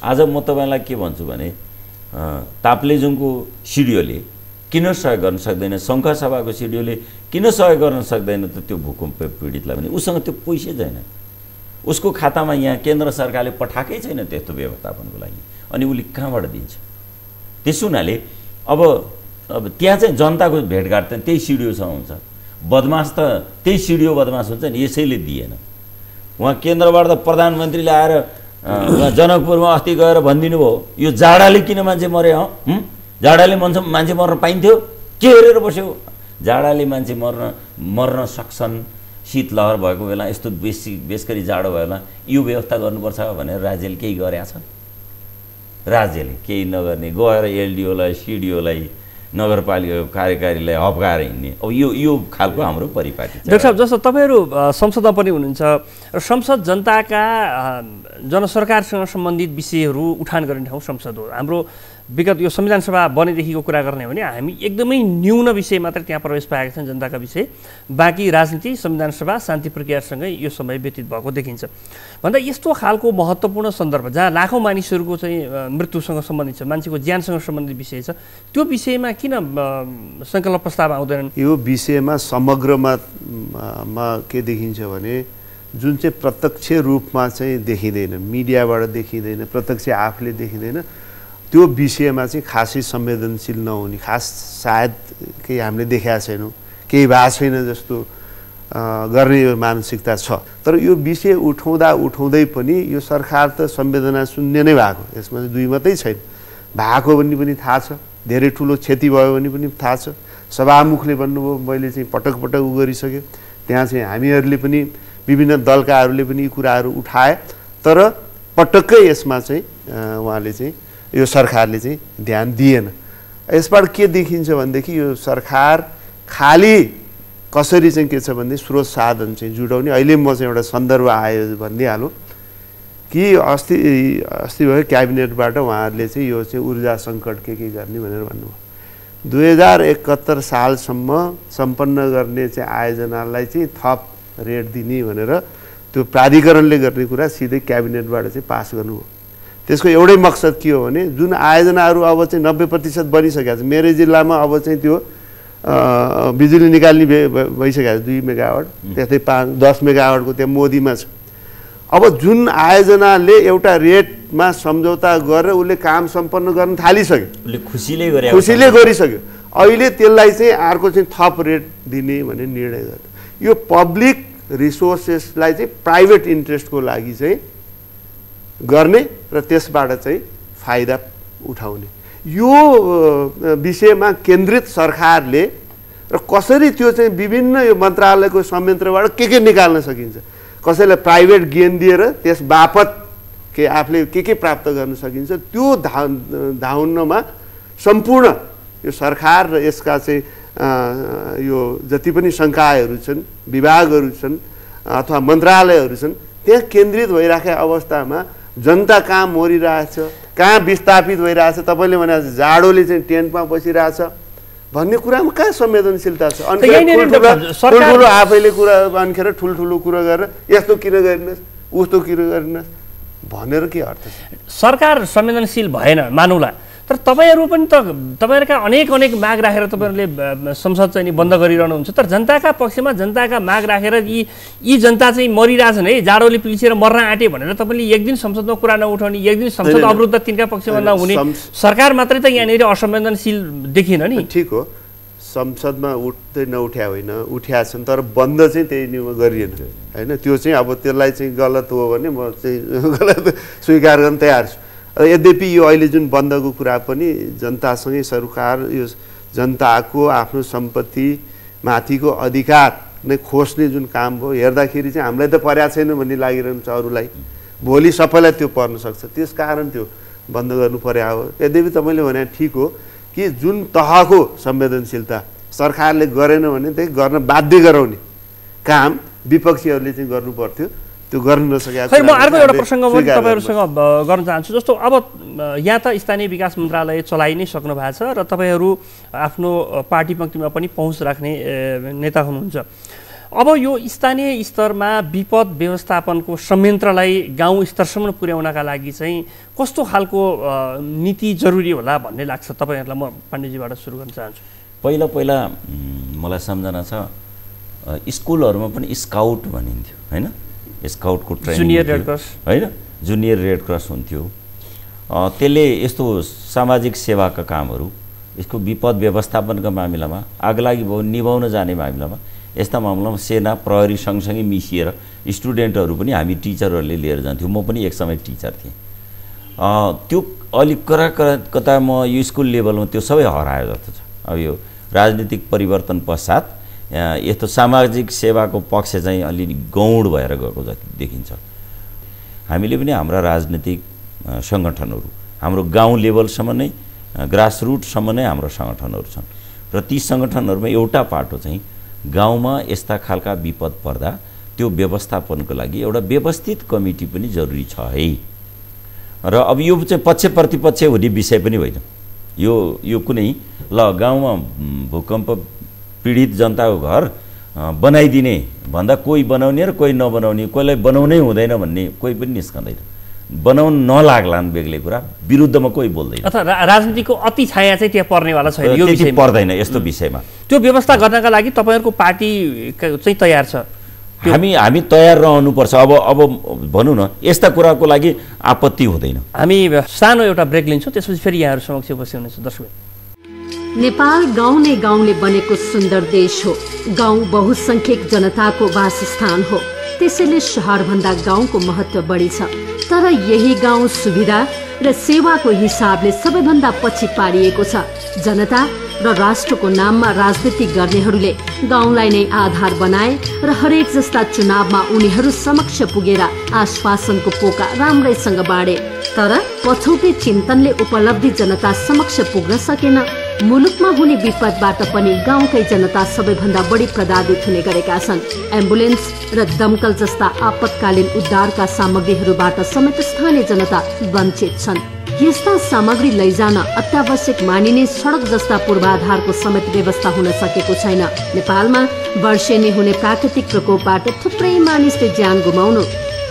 आज म तपाईँलाई के भन्छु भने ताप्लेजुङको सिडिओले किन सहयोग गर्न सक्दैन, सङ्खुवासभाको सिडिओले किन सहयोग गर्न सक्दैन त त्यो भूकम्प पीडितलाई भने उसँग त्यो पैसै छैन, उसको खातामा यहाँ केन्द्र सरकारले पठाएकै छैन त्यस्तो व्यवस्थापनको लागि, अनि उसले कहाँबाट दिन्छ? त्यसो हुनाले अब त्यहाँ चाहिँ जनताको भेटघाट त त्यही सिडिओसँग हुन्छ, बदमास त त्यही सिडिओ बदमास हुन्छ नि, यसैले दिएन। उहाँ केन्द्रबाट त प्रधानमन्त्रीले आएर जनकपुरमा अस्ति गएर भनिदिनु भयो यो जाडाले किन मान्छे मर्यो, जाडाले मान्छे मर्न पाइन्थ्यो, के हेरेर बस्यो? जाडाले मान्छे मर्न सक्छन्, शीतलहर भएको बेला यस्तो बेसकरी जाडो भयो बेला यो व्यवस्था गर्नुपर्छ भनेर राज्यले केही गरेछ? राज्यले केही नगर्ने, गएर एलडिओलाई सिडिओलाई नगरपालिकाको कार्यकारीलाई हप्काएर हिँड्ने, अब यो खालको हाम्रो परिपाटी छ। डाक्टर साहब, जस्तो तपाईँहरू संसदमा पनि हुनुहुन्छ र संसद जनताका जनसरकारसँग सम्बन्धित विषयहरू उठान गर्ने ठाउँ संसद हो। हाम्रो विगत यो संविधान सभा बनेदेखिको कुरा गर्ने हो भने हामी एकदमै न्यून विषय मात्र त्यहाँ प्रवेश पाएका छन् जनताका विषय, बाँकी राजनीति संविधान सभा शान्ति प्रक्रियासँगै यो समय व्यतीत भएको देखिन्छ। भन्दा यस्तो खालको महत्त्वपूर्ण सन्दर्भ जहाँ लाखौँ मानिसहरूको चाहिँ मृत्युसँग सम्बन्धित छ, मान्छेको ज्यानसँग सम्बन्धित विषय छ, त्यो विषयमा किन सङ्कल्प प्रस्ताव आउँदैनन्? यो विषयमा समग्रमा के देखिन्छ भने जुन चाहिँ प्रत्यक्ष रूपमा चाहिँ देखिँदैन, मिडियाबाट देखिँदैन, प्रत्यक्ष आफूले देखिँदैन, त्यो विषयमा चाहिँ खासै संवेदनशील नहुने, खास सायद केही हामीले देखेका छैनौँ, केही भएको छैन जस्तो गर्ने यो मानसिकता छ। तर यो विषय उठाउँदै पनि यो सरकार त संवेदना शून्य नै भएको, यसमा दुई मात्रै छैन, भएको भन्ने पनि थाहा छ, धेरै ठुलो क्षति भयो भने पनि थाहा छ। सभामुखले भन्नुभयो, मैले चाहिँ पटक पटक गरिसकेँ, त्यहाँ चाहिँ हामीहरूले पनि विभिन्न दलकाहरूले पनि यी कुराहरू उठाए, तर पटक्कै यसमा चाहिँ उहाँले चाहिँ यो सरकारले चाहिँ ध्यान दिएन। यसबाट के देखिन्छ भनेदेखि यो सरकार खालि कसरी चाहिँ के छ भने स्रोत साधन चाहिँ जुटाउने। अहिले म चाहिँ एउटा सन्दर्भ आयो भनिदिइहालौँ कि अस्ति भयो क्याबिनेटबाट उहाँहरूले चाहिँ यो चाहिँ ऊर्जा सङ्कट के गर्ने भनेर भन्नुभयो। 2071 सालसम्म सम्पन्न गर्ने चाहिँ आयोजनालाई चाहिँ थप रेट दिने भनेर त्यो प्राधिकरणले गर्ने कुरा सिधै क्याबिनेटबाट चाहिँ पास गर्नुभयो। त्यसको एउटै मकसद के हो भने जुन आयोजनाहरू अब चाहिँ 90% बनिसकेको छ, मेरै जिल्लामा अब चाहिँ त्यो बिजुली निकाल्ने भइसकेको छ 2 मेगावाट, त्यस्तै 10 मेगावाटको त्यहाँ मोदीमा छ। अब जुन आयोजनाले एउटा रेटमा सम्झौता गरेर उसले काम सम्पन्न गर्न थालिसक्यो, खुसीले गरिसक्यो, अहिले त्यसलाई चाहिँ अर्को चाहिँ थप रेट दिने भन्ने निर्णय गर्यो। यो पब्लिक रिसोर्सेसलाई चाहिँ प्राइभेट इन्ट्रेस्टको लागि चाहिँ गर्ने र त्यसबाट चाहिँ फाइदा उठाउने, यो विषयमा केन्द्रित सरकारले र कसरी त्यो चाहिँ विभिन्न यो मन्त्रालयको संयन्त्रबाट के निकाल्न सकिन्छ, कसैलाई प्राइभेट गेन दिएर त्यस बापत के आफूले के प्राप्त गर्न सकिन्छ, त्यो धाउनमा सम्पूर्ण यो सरकार र यसका चाहिँ यो जति पनि संकायहरू छन्, विभागहरू छन् अथवा मन्त्रालयहरू छन्, त्यहाँ केन्द्रित भइराखेको अवस्थामा जनता कहाँ मरिरहेछ, कहाँ विस्थापित भइरहेछ, तपाईँले भने जाडोले चाहिँ टेन्टमा बसिरहेछ भन्ने कुरामा कहाँ संवेदनशीलता छ? अनि ठुल्ठुलो आफैले कुरा अनिखेर ठुल्ठुलो कुरा गरेर यस्तो किन गरिनुहोस्, उस्तो किन गरिनुहोस् भनेर के अर्थ छ? सरकार संवेदनशील भएन मानौला, तर तपाईँहरू पनि त तपाईँहरूका अनेक माग राखेर तपाईँहरूले संसद चाहिँ बन्द गरिरहनुहुन्छ, तर जनताका पक्षमा जनताका माग राखेर यी जनता चाहिँ मरिरहेछन् है, जाडोले पिल्सिएर मर्न आँटे भनेर तपाईँले एक दिन संसदमा कुरा नउठाउने, एक दिन संसद अवरुद्ध तिनका पक्षमा नहुने, सरकार मात्रै त यहाँनिर असंवेदनशील देखिन नि। ठिक हो, संसदमा उठ्दै नउठ्या होइन, उठ्या छन्, तर बन्द चाहिँ त्यही नियममा गरिएन होइन। त्यो चाहिँ अब त्यसलाई चाहिँ गलत हो भने म चाहिँ गलत स्वीकार गर्न तयार छु। यद्यपि यो अहिले जुन बन्दको कुरा पनि जनतासँगै सरकार यो जनताको आफ्नो सम्पत्ति माथिको अधिकार नै खोज्ने जुन काम भयो, हेर्दाखेरि चाहिँ हामीलाई त पर्या छैन भन्ने लागिरहन्छ अरूलाई, भोलि सबैलाई त्यो पर्न सक्छ, त्यस कारण त्यो बन्द गर्नु पर्या हो। यद्यपि तपाईँले भने ठिक हो कि जुन तहको संवेदनशीलता सरकारले गरेन भने त्यही गर्न बाध्य गराउने काम विपक्षीहरूले चाहिँ गर्नु पर्थ्यो, त्यो गर्न नसकेको। खै म अर्को एउटा प्रसङ्ग पनि तपाईँहरूसँग गर्न चाहन्छु। जस्तो अब यहाँ त स्थानीय विकास मन्त्रालय चलाइ नै सक्नु भएको छ र तपाईँहरू आफ्नो पार्टी पङ्क्तिमा पनि पहुँच राख्ने नेता हुनुहुन्छ। अब यो स्थानीय स्तरमा विपद व्यवस्थापनको संयन्त्रलाई गाउँ स्तरसम्म पुर्याउनका लागि चाहिँ कस्तो खालको नीति जरुरी होला भन्ने लाग्छ तपाईँहरूलाई? म पाण्डेजीबाट सुरु गर्न चाहन्छु। पहिला मलाई सम्झना छ स्कुलहरूमा पनि स्काउट भनिन्थ्यो होइन, स्काउटको ट्रेनिङ, जुनियर रेड क्रस होइन, जुनियर रेड क्रस हुन्थ्यो। त्यसले यस्तो सामाजिक सेवाका कामहरू, यसको विपद व्यवस्थापनका मामिलामा, आगलागी भयो निभाउन जाने मामिलामा, यस्ता मामलामा सेना प्रहरी सँगसँगै मिसिएर स्टुडेन्टहरू पनि हामी टिचरहरूले लिएर जान्थ्यौँ। म पनि एक समय टिचर थिएँ। त्यो अलिक कता म यो स्कुल लेभलमा त्यो सबै हरायो जस्तो छ। अब यो राजनीतिक परिवर्तन पश्चात यस्तो सामाजिक सेवाको पक्ष चाहिँ अलि गौड भएर गएको जति देखिन्छ। हामीले पनि हाम्रा राजनीतिक सङ्गठनहरू हाम्रो गाउँ लेभलसम्म नै, ग्रासरुटसम्म नै हाम्रो सङ्गठनहरू छन् र ती सङ्गठनहरूमा एउटा पाटो चाहिँ गाउँमा यस्ता खालका विपद पर्दा त्यो व्यवस्थापनको लागि एउटा व्यवस्थित कमिटी पनि जरुरी छ है। र अब यो चाहिँ पक्ष प्रतिपक्ष हुने विषय पनि होइन। यो कुनै ल गाउँमा भूकम्प पीडित जनताको घर बनाइदिने भन्दा कोही बनाउने र कोही नबनाउने, कोहीलाई बनाउनै हुँदैन भन्ने कोही पनि निस्कँदैन। बनाउन नलाग्लान् बेग्लै कुरा, विरुद्धमा कोही बोल्दैन। अथवा राजनीतिको अति छाया चाहिँ त्यहाँ पर्नेवाला छैन, यो विषय पर्दैन। यस्तो विषयमा त्यो व्यवस्था गर्नका लागि तपाईँहरूको पार्टी चाहिँ तयार छ? हामी तयार रहनुपर्छ। अब भनौँ न, यस्ता कुराको लागि आपत्ति हुँदैन। हामी सानो एउटा ब्रेक लिन्छौँ, त्यसपछि फेरि यहाँहरू समक्ष उपस्थित हुनेछ। दर्शक, नेपाल गाउँ नै गाउँले बनेको सुन्दर देश हो। गाउँ बहुसंख्यक जनताको वासस्थान हो, त्यसैले शहरभन्दा गाउँको महत्त्व बढी छ। तर यही गाउँ सुविधा र सेवाको हिसाबले सबैभन्दा पछि पारिएको छ। जनता र राष्ट्रको नाममा राजनीति गर्नेहरूले गाउँलाई नै आधार बनाए र हरेक जस्ता चुनावमा उनीहरू समक्ष पुगेर आश्वासनको पोका राम्रैसँग बाँडे। तर पछौटे चिन्तनले उपलब्धि जनता समक्ष पुग्न सकेन। मुलुकमा हुने विपदबाट पनि गाउँकै जनता सबैभन्दा बढी प्रभावित हुने गरेका छन्। एम्बुलेन्स र दमकल जस्ता आपतकालीन उद्धारका सामग्रीहरूबाट समेत स्थानीय जनता वञ्चित छन्। यस्ता सामग्री लैजान अत्यावश्यक मानिने सडक जस्ता पूर्वाधारको समेत व्यवस्था हुन सकेको छैन। नेपालमा वर्षेनी हुने प्राकृतिक प्रकोपबाट थुप्रै मानिसले ज्यान गुमाउनु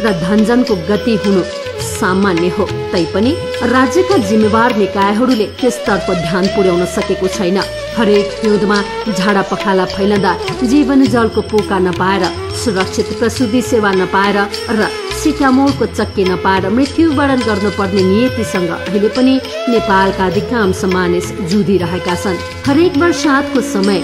र धनजनको गति हुनु सामान्य हो। तैपनि राज्यका जिम्मेवार निकायहरूले त्यसतर्फ ध्यान पुर्याउन सकेको छैन। हरेक हिउँदमा झाडा पखाला फैलँदा जीवन जलको पोका नपाएर, सुरक्षित प्रसुति सेवा नपाएर र सिटामोलको चक्की नपाएर मृत्युवरण गर्नुपर्ने नियतिसँग अहिले पनि नेपालका अधिकांश मानिस जुधिरहेका छन्। हरेक वर्षातको समय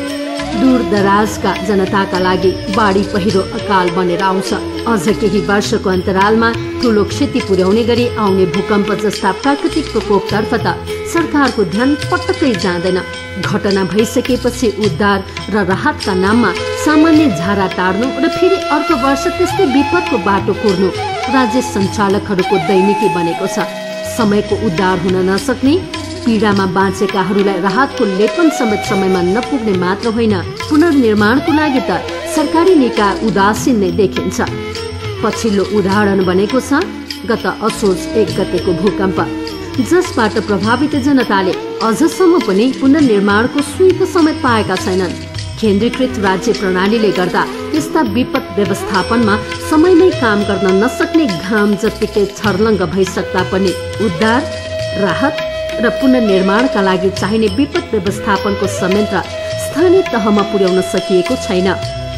दूर दराजका जनताका लागि बाढी पहिरो अकाल बनेर आउँछ। अझ केही वर्षको अन्तरालमा ठूलो क्षति पुर्याउने गरी आउने भूकम्प जस्ता प्राकृतिक प्रकोपतर्फ त सरकारको ध्यान पटक्कै जाँदैन। घटना भइसकेपछि उद्धार र राहतका नाममा सामान्य झारा टार्नु र फेरि अर्को वर्ष त्यस्तै विपदको बाटो कोर्नु राज्य सञ्चालकहरूको दैनिकी बनेको छ। समयको उद्धार हुन नसक्ने, पीडामा बाँचेकाहरूलाई राहतको लेपन समेत समयमा नपुग्ने मात्र होइन, पुनर्निर्माणको लागि त सरकारी निकाय उदासीन नै देखिन्छ। पछिल्लो उदाहरण बनेको छ गत असोज 1 गतेको भूकम्प, जसबाट प्रभावित जनताले अझसम्म पनि पुनर्निर्माणको सुइँको समेत पाएका छैनन्। केन्द्रीकृत राज्य प्रणालीले गर्दा यस्ता विपद व्यवस्थापनमा समयमै काम गर्न नसक्ने घाम जत्तिकै छर्लङ्ग भइसक्दा पनि उद्धार, राहत र पुनर्निर्माणका लागि चाहिने विपद व्यवस्थापनको संयन्त्र स्थानीय तहमा पुर्याउन सकिएको छैन।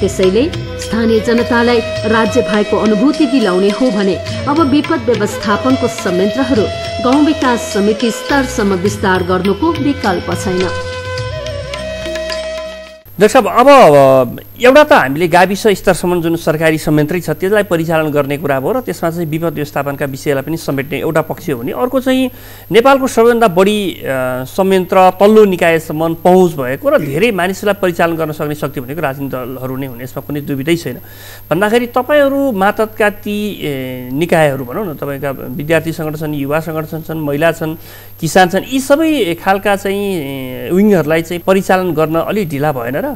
त्यसैले स्थानीय जनतालाई राज्य भएको अनुभूति दिलाउने हो भने अब विपद व्यवस्थापनको संयन्त्रहरू गाउँ विकास समिति स्तरसम्म विस्तार गर्नुको विकल्प छैन। दर्शक, अब एउटा त हामीले गाविस स्तरसम्म जुन सरकारी संयन्त्रै छ त्यसलाई परिचालन गर्ने कुरा भयो र त्यसमा चाहिँ विपद व्यवस्थापनका विषयलाई पनि समेट्ने एउटा पक्ष हो भने अर्को चाहिँ नेपालको सबैभन्दा बढी संयन्त्र तल्लो निकायसम्म पहुँच भएको र धेरै मानिसलाई परिचालन गर्न सक्ने शक्ति भनेको राजनीतिक दलहरू नै हुने, यसमा कुनै दुविधै छैन। भन्दाखेरि तपाईँहरू मातहतका ती निकायहरू भनौँ न, तपाईँका विद्यार्थी सङ्गठन छन्, युवा सङ्गठन छन्, महिला छन्, किसान छन्, यी सबै खालका चाहिँ विङहरूलाई चाहिँ परिचालन गर्न अलिक ढिला भएन र?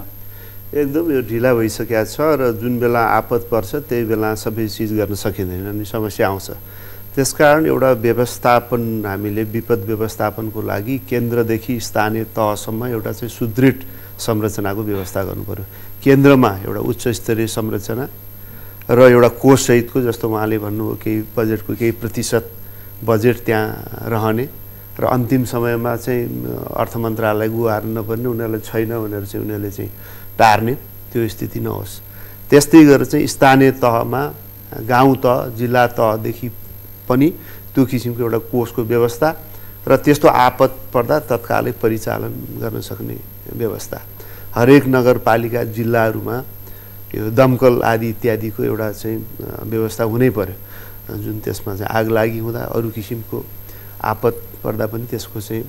एकदम यो ढिला भइसकेको छ र जुन बेला आपत पर्छ त्यही बेला सबै चिज गर्न सकिँदैन अनि समस्या आउँछ। त्यसकारण एउटा व्यवस्थापन, हामीले विपद व्यवस्थापनको लागि केन्द्रदेखि स्थानीय तहसम्म एउटा चाहिँ सुदृढ संरचनाको व्यवस्था गर्नु पर्यो। केन्द्रमा एउटा उच्च स्तरीय संरचना र एउटा कोषसहितको, जस्तो उहाँले भन्नुभयो केही बजेटको केही प्रतिशत बजेट त्यहाँ रहने र अन्तिम समयमा चाहिँ अर्थ मन्त्रालय गुहार्नु नपर्ने, उनीहरूलाई छैन भनेर चाहिँ उनीहरूले चाहिँ टार्ने त्यो स्थिति नहोस्। त्यस्तै गरेर चाहिँ स्थानीय तहमा, गाउँ तह, जिल्ला तहदेखि पनि त्यो किसिमको एउटा कोषको व्यवस्था र त्यस्तो आपत पर्दा तत्कालै परिचालन गर्न सक्ने व्यवस्था। हरेक नगरपालिका जिल्लाहरूमा यो दमकल आदि इत्यादिको एउटा चाहिँ व्यवस्था हुनै पर्यो, जुन त्यसमा चाहिँ आगलागी हुँदा अरू किसिमको आपत पर्दा पनि त्यसको चाहिँ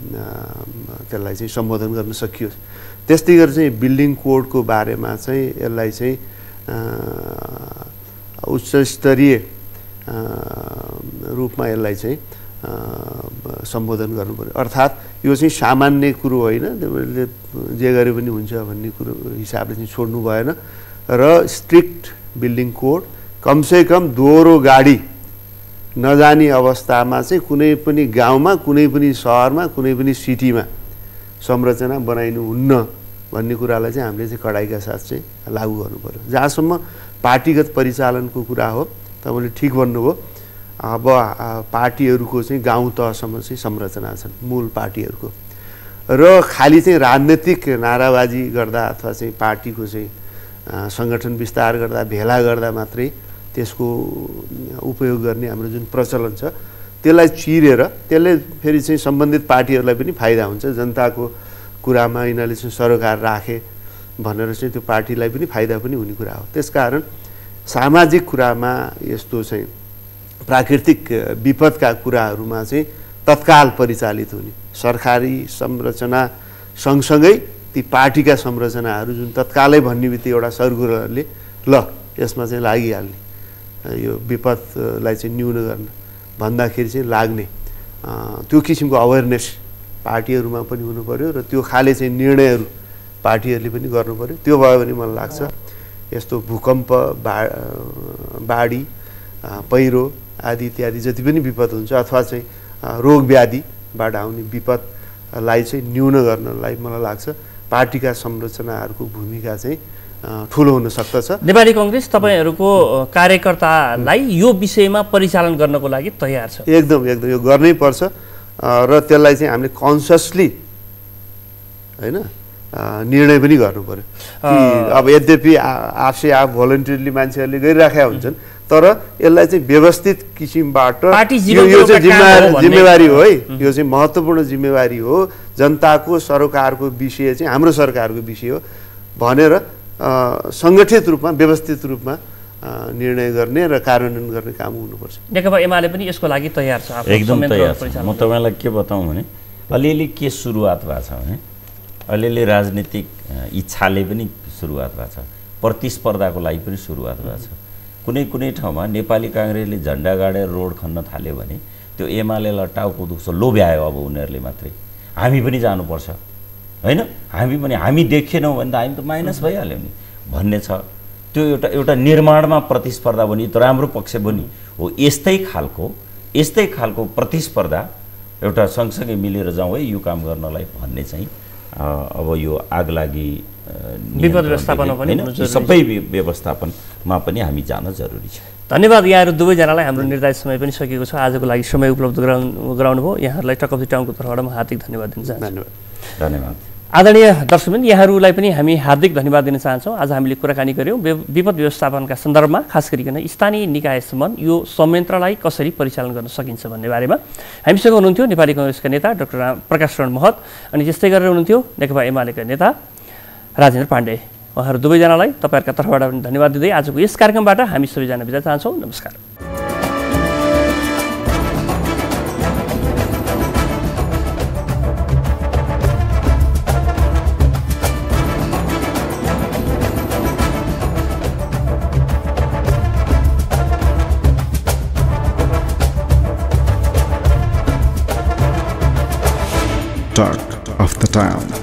त्यसलाई चाहिँ सम्बोधन गर्न सकियोस्। त्यस्तै गरेर चाहिँ बिल्डिङ कोडको बारेमा चाहिँ यसलाई चाहिँ उच्च स्तरीय रूपमा यसलाई चाहिँ सम्बोधन गर्नु पर्यो। अर्थात् यो चाहिँ सामान्य कुरो होइन, त्यसले जे गरे पनि हुन्छ भन्ने कुरो हिसाबले चाहिँ छोड्नु भएन र स्ट्रिक्ट बिल्डिङ कोड, कमसेकम दोहोरो गाडी नजाने अवस्थामा चाहिँ कुनै पनि गाउँमा, कुनै पनि सहरमा, कुनै पनि सिटीमा संरचना बनाइनु हुन्न भन्ने कुरालाई चाहिँ हामीले चाहिँ कडाइका साथ चाहिँ लागू गर्नु पर्यो। जहाँसम्म पार्टीगत परिचालनको कुरा हो, तपाईँले ठिक भन्नुभयो। अब पार्टीहरूको चाहिँ गाउँ तहसम्म चाहिँ संरचना छन् मूल पार्टीहरूको, र खालि चाहिँ राजनीतिक नाराबाजी गर्दा अथवा चाहिँ पार्टीको चाहिँ सङ्गठन विस्तार गर्दा, भेला गर्दा मात्रै त्यसको उपयोग गर्ने हाम्रो जुन प्रचलन छ त्यसलाई चिरेर त्यसले फेरि चाहिँ सम्बन्धित पार्टीहरूलाई पनि फाइदा हुन्छ। जनताको कुरामा यिनीहरूले चाहिँ सरोकार राखे भनेर चाहिँ त्यो पार्टीलाई पनि फाइदा पनि हुने कुरा हो। त्यसकारण सामाजिक कुरामा यस्तो चाहिँ प्राकृतिक विपदका कुराहरूमा चाहिँ तत्काल परिचालित हुने सरकारी संरचना सँगसँगै ती पार्टीका संरचनाहरू जुन तत्कालै भन्ने बित्तिकै एउटा सरगुरहरूले ल यसमा चाहिँ लागिहाल्ने, यो विपदलाई चाहिँ न्यून गर्न भन्दाखेरि चाहिँ लाग्ने त्यो किसिमको अवेरनेस पार्टीहरूमा पनि हुनु पर्यो र त्यो खाले चाहिँ निर्णयहरू पार्टीहरूले पनि गर्नु पर्यो। त्यो भयो भने मलाई लाग्छ यस्तो भूकम्प, बाढी, पहिरो आदि इत्यादि जति पनि विपद हुन्छ अथवा चाहिँ रोग व्याधिबाट आउने विपदलाई चाहिँ न्यून गर्नलाई मलाई लाग्छ पार्टीका संरचनाहरूको भूमिका चाहिँ ठुलो हुन सक्दछ। नेपाली कङ्ग्रेस तपाईँहरूको कार्यकर्तालाई यो विषयमा परिचालन गर्नको लागि तयार छ? एकदम एकदम यो गर्नै पर्छ र त्यसलाई चाहिँ हामीले कन्सियसली होइन निर्णय पनि गर्नु पर्यो कि अब यद्यपि आफसे आफ भोलन्टियरली मान्छेहरूले गरिराखेका हुन्छन् तर यसलाई चाहिँ व्यवस्थित किसिमबाट यो चाहिँ जिम्मेवारी हो है, यो चाहिँ महत्त्वपूर्ण जिम्मेवारी हो, जनताको सरोकारको विषय चाहिँ हाम्रो सरकारको विषय हो भनेर सङ्गठित रूपमा व्यवस्थित रूपमा निर्णय गर्ने र कार्यान्वयन गर्ने काम हुनुपर्छ। नेकपा एमाले पनि यसको लागि तयार छ? एकदम तयार छ। म तपाईँलाई के बताउँ भने अलिअलि के सुरुवात भएको छ भने अलिअलि राजनीतिक इच्छाले पनि सुरुवात भएको छ, प्रतिस्पर्धाको लागि पनि सुरुवात भएको छ। कुनै कुनै ठाउँमा नेपाली काङ्ग्रेसले झन्डा गाडेर रोड खन्न थाल्यो भने त्यो एमालेलाई टाउको दुख्छ, लोभ्यायो अब उनीहरूले मात्रै हामी पनि जानुपर्छ होइन, हामी पनि हामी देखेनौँ भने त हामी त माइनस भइहाल्यो नि भन्ने छ। त्यो एउटा निर्माणमा प्रतिस्पर्धा बनि त राम्रो पक्ष बनि हो। यस्तै खालको प्रतिस्पर्धा एउटा सँगसँगै मिलेर जाउँ है यो काम गर्नलाई भन्ने चाहिँ अब यो आगलागी विपद व्यवस्थापन पनि सबै व्यवस्थापनमा पनि हामी जान जरुरी छ। धन्यवाद यहाँहरू दुवैजनालाई। हाम्रो निर्धारित समय पनि सकिएको छ, आजको लागि समय उपलब्ध गराउनु भयो। यहाँहरूलाई टक अफ द टाउनको तर्फबाट म हार्दिक धन्यवाद दिन चाहन्छु। धन्यवाद। आदरणीय दर्शकवृन्द, यहाँहरूलाई पनि हामी हार्दिक धन्यवाद दिन चाहन्छौँ। आज हामीले कुराकानी गऱ्यौँ विपद व्यवस्थापनका सन्दर्भमा, खास गरिकन स्थानीय निकायसम्म यो संयन्त्रलाई कसरी परिचालन गर्न सकिन्छ भन्ने बारेमा। हामीसँग हुनुहुन्थ्यो नेपाली कङ्ग्रेसका नेता डाक्टर प्रकाश शरण महत अनि त्यस्तै गरेर हुनुहुन्थ्यो नेकपा एमालेका नेता राजेन्द्र पाण्डे। उहाँहरू दुवैजनालाई तपाईँहरूका तर्फबाट पनि धन्यवाद दिँदै आजको यस कार्यक्रमबाट हामी सबैजना बिदा चाहन्छौँ। नमस्कार। Talk of the Town.